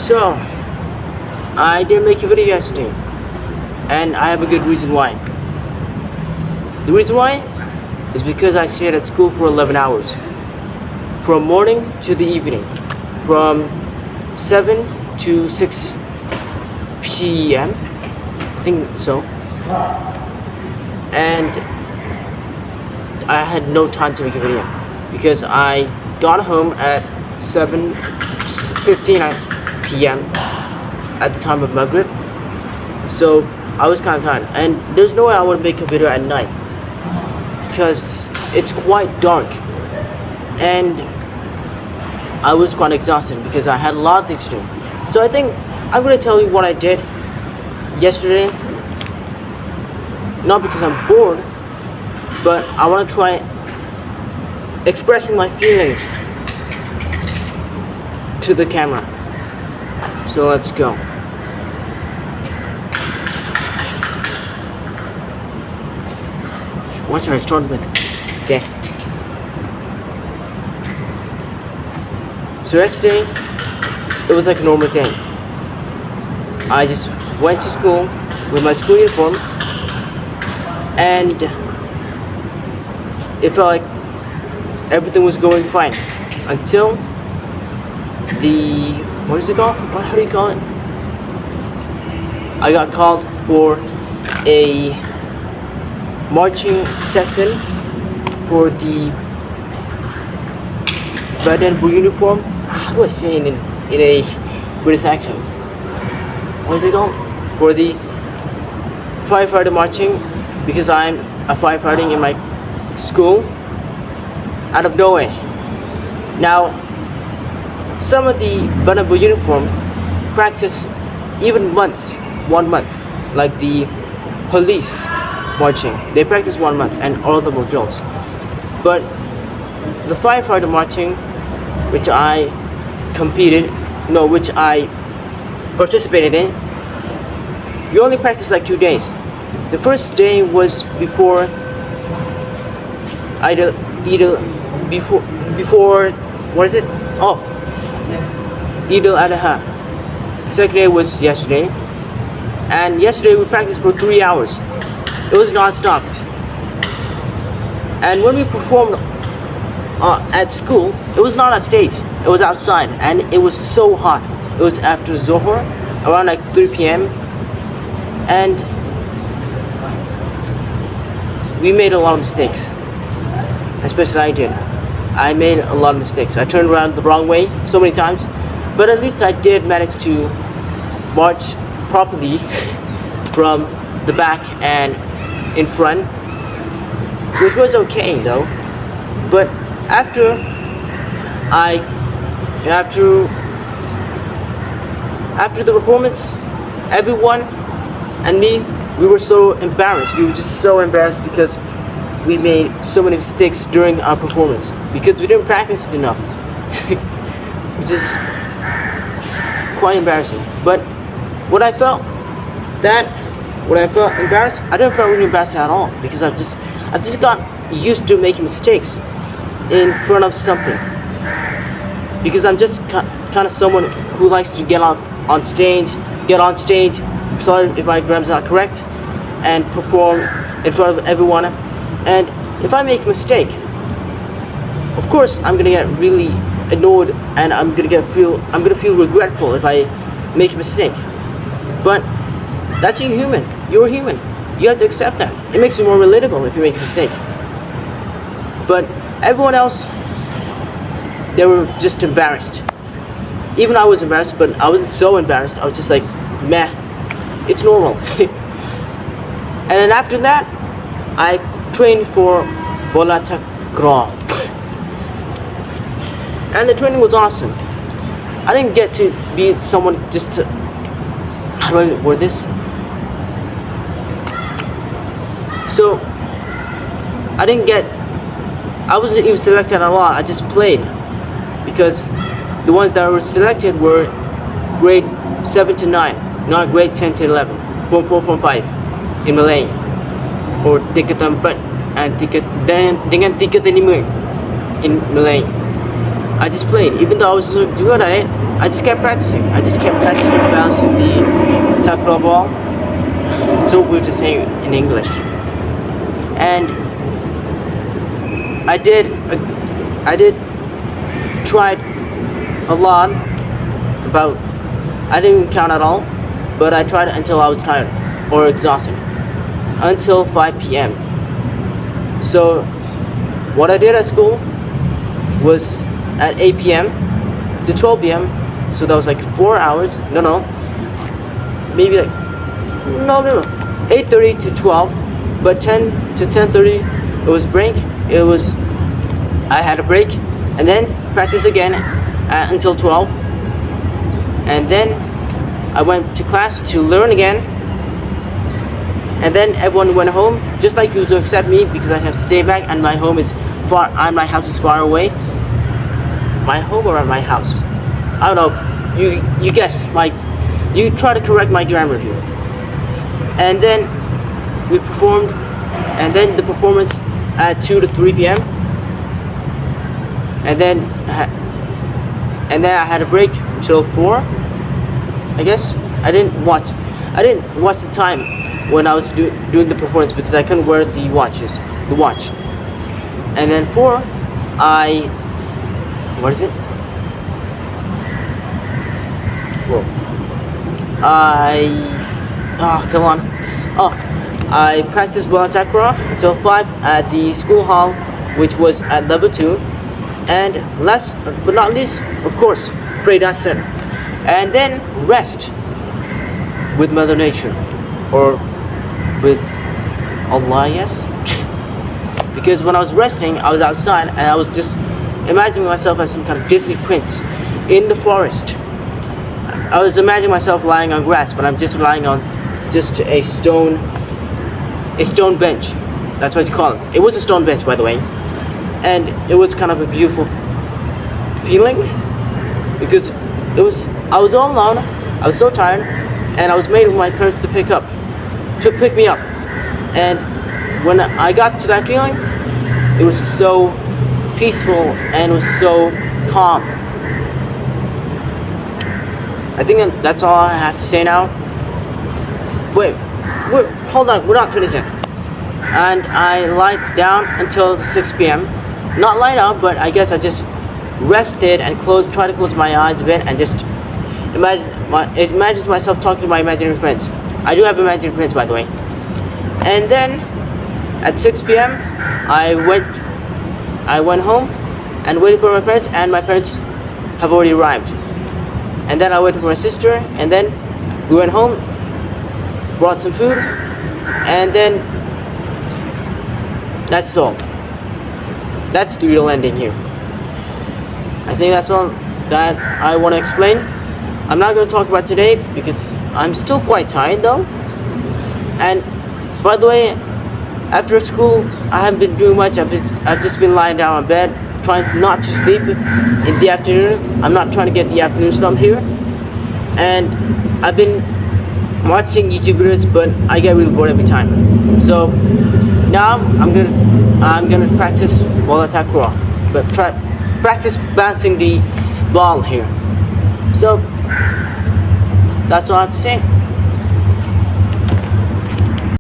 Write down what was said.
So, I didn't make a video yesterday, and I have a good reason why. The reason why is because I stayed at school for 11 hours, from morning to the evening, from 7 to 6 p.m. I think so. And I had no time to make a video because I got home at 7:15 p.m. at the time of Maghrib. So I was kind of tired, and there's no way I would make a video at night because it's quite dark, and I was quite exhausted because I had a lot of things to do. So I think I'm going to tell you what I did yesterday, not because I'm bored, but I want to try expressing my feelings to the camera. So let's go. What should I start with? Okay. So yesterday, it was like a normal day. I just went to school with my school uniform, and it felt like everything was going fine until what is it called? How do you call it? I got called for a marching session for the red and blue uniform. How do I say it in a British accent? What is it called? For the firefighter marching, because I'm a firefighter in my school, out of nowhere. Now, some of the red and blue uniform practice even months, 1 month, like the police marching. They practice 1 month, and all of them were girls. But the firefighter marching, which I participated in, we only practiced like 2 days. The first day was before what is it? Oh, Eid al-Adha. The second day was yesterday, and yesterday we practiced for 3 hours. It was non-stop. And when we performed at school, it was not on stage, it was outside, and it was so hot. It was after Zohar, around like 3 p.m. and we made a lot of mistakes, especially I did. I made a lot of mistakes. I turned around the wrong way so many times, but at least I did manage to march properly from the back and in front, which was okay though. But after the performance, everyone and me, we were so embarrassed. We were just so embarrassed because we made so many mistakes during our performance because we didn't practice it enough. It's just quite embarrassing. But when I felt embarrassed, I didn't feel really embarrassed at all because I've just got used to making mistakes in front of something, because I'm just kind of someone who likes to get on stage, sorry if my grammar's not correct, and perform in front of everyone. And if I make a mistake, of course I'm gonna get really annoyed, and I'm gonna feel regretful if I make a mistake. But that's human. You're human. You have to accept that. It makes you more relatable if you make a mistake. But everyone else, they were just embarrassed. Even I was embarrassed, but I wasn't so embarrassed. I was just like, meh, it's normal. And then after that, I trained for bola takraw. And the training was awesome. I didn't get to be someone how do I word this? So I wasn't even selected a lot. I just played because the ones that were selected were grade 7 to 9, not grade 10 to 11, form 4, form 5 in Malay, or tingkat 4 and dengan tingkat 5 in Malay. I just played, even though I was so good at it. I just kept practicing. I just kept practicing bouncing the tackle ball. It's so weird to say in English. And I did tried a lot. About I didn't even count at all, but I tried until I was tired or exhausted until 5 p.m. So what I did at school was at 8 p.m. to 12 p.m. So that was like 4 hours. No, maybe like no, 8:30 to 12, but 10 to 10:30 it was break. I had a break, and then practice again until 12, and then I went to class to learn again, and then everyone went home, just like you to accept me because I have to stay back, and my home is far, and my house is far away. My home or at my house? I don't know. You guess. You try to correct my grammar here. And then we performed, and then the performance at 2 to 3 p.m. And then I had a break until 4. I guess I didn't watch the time when I was doing the performance because I couldn't wear the watch. And then 4, what is it? Whoa. Come on. I practiced ball attack until 5 at the school hall, which was at level 2. And last but not least, of course, pray dance center. And then rest with Mother Nature. Or with Allah, yes? Because when I was resting, I was outside and I was just imagining myself as some kind of Disney prince in the forest. I was imagining myself lying on grass, but I'm just lying on just a stone bench. That's what you call it. It was a stone bench, by the way, and it was kind of a beautiful feeling because I was all alone. I was so tired, and I was made with my parents to pick me up. And when I got to that feeling, it was so peaceful and it was so calm. I think that's all I have to say now. Wait, hold on, we're not finished yet. And I lied down until 6 p.m. Not lied out, but I guess I just rested and tried to close my eyes a bit and just imagine myself talking to my imaginary friends. I do have imaginary friends, by the way. And then at 6 p.m. I went home and waited for my parents, and my parents have already arrived. And then I waited for my sister, and then we went home, brought some food, and then that's all. That's the real ending here. I think that's all that I want to explain. I'm not going to talk about today because I'm still quite tired though. And by the way, after school I haven't been doing much. I've just been lying down on bed trying not to sleep in the afternoon. I'm not trying to get the afternoon slump here. And I've been watching YouTube videos, but I get really bored every time. So now I'm gonna practice ball attack raw, but practice bouncing the ball here. So that's all I have to say.